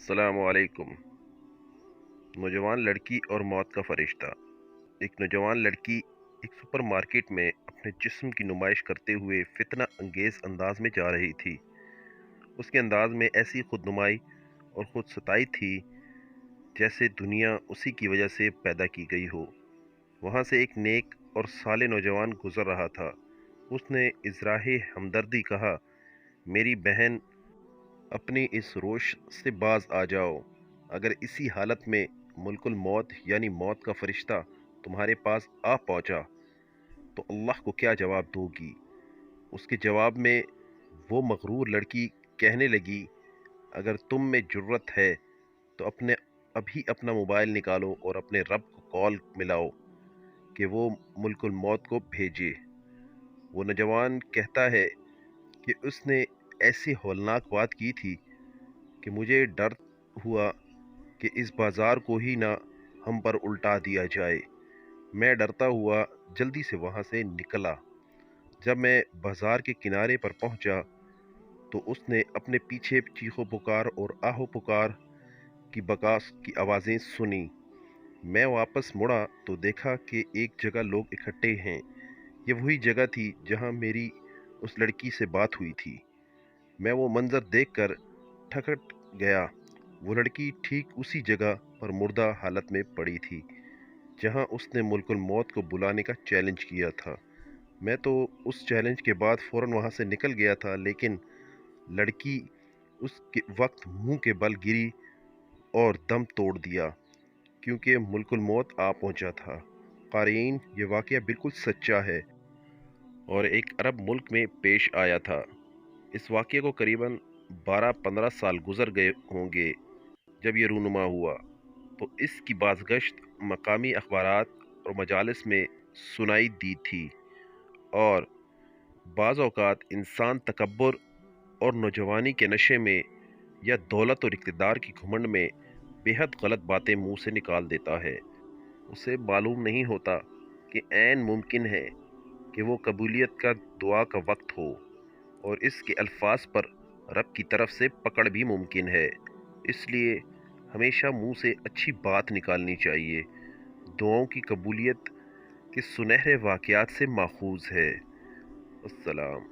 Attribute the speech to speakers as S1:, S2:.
S1: अस्सलाम वालेकुम। नौजवान लड़की और मौत का फरिश्ता। एक नौजवान लड़की एक सुपरमार्केट में अपने जिस्म की नुमाइश करते हुए फितना अंगेज अंदाज में जा रही थी। उसके अंदाज में ऐसी खुदनुमाई और खुद सताई थी जैसे दुनिया उसी की वजह से पैदा की गई हो। वहाँ से एक नेक और साले नौजवान गुजर रहा था। उसने इज़राहे हमदर्दी कहा, मेरी बहन, अपनी इस रोश से बाज आ जाओ। अगर इसी हालत में मुल्कुल मौत यानी मौत का फरिश्ता तुम्हारे पास आ पहुंचा तो अल्लाह को क्या जवाब दोगी? उसके जवाब में वो मगरूर लड़की कहने लगी, अगर तुम में जुर्रत है तो अभी अपना मोबाइल निकालो और अपने रब को कॉल मिलाओ कि वो मुल्कुल मौत को भेजे। वो नौजवान कहता है कि उसने ऐसी हौलनाक बात की थी कि मुझे डर हुआ कि इस बाजार को ही ना हम पर उल्टा दिया जाए। मैं डरता हुआ जल्दी से वहां से निकला। जब मैं बाजार के किनारे पर पहुंचा तो उसने अपने पीछे चीखो पुकार और आहो पुकार की बकास की आवाज़ें सुनी। मैं वापस मुड़ा तो देखा कि एक जगह लोग इकट्ठे हैं। ये वही जगह थी जहां मेरी उस लड़की से बात हुई थी। मैं वो मंजर देखकर ठकट गया। वो लड़की ठीक उसी जगह पर मुर्दा हालत में पड़ी थी जहां उसने मुल्कुल मौत को बुलाने का चैलेंज किया था। मैं तो उस चैलेंज के बाद फ़ौरन वहां से निकल गया था, लेकिन लड़की उस वक्त मुंह के बल गिरी और दम तोड़ दिया क्योंकि मुल्कुल मौत आ पहुंचा था। क़ारीन, ये वाक़या बिल्कुल सच्चा है और एक अरब मुल्क में पेश आया था। इस वाक़ये को करीबन 12-15 साल गुजर गए होंगे जब ये रूनुमा हुआ, तो इसकी बाज़गश्त मकामी अखबारात और मजालिस में सुनाई दी थी। और बाज़ औक़ात इंसान तकब्बुर और नौजवानी के नशे में या दौलत और इक़्तिदार की घुमंड में बेहद गलत बातें मुंह से निकाल देता है। उसे मालूम नहीं होता कि ऐन मुमकिन है कि वो कबूलियत का दुआ का वक्त हो और इसके अल्फाज पर रब की तरफ से पकड़ भी मुमकिन है। इसलिए हमेशा मुंह से अच्छी बात निकालनी चाहिए। दुआओं की कबूलियत के सुनहरे वाक़यात से माखूज़ है। अस्सलाम।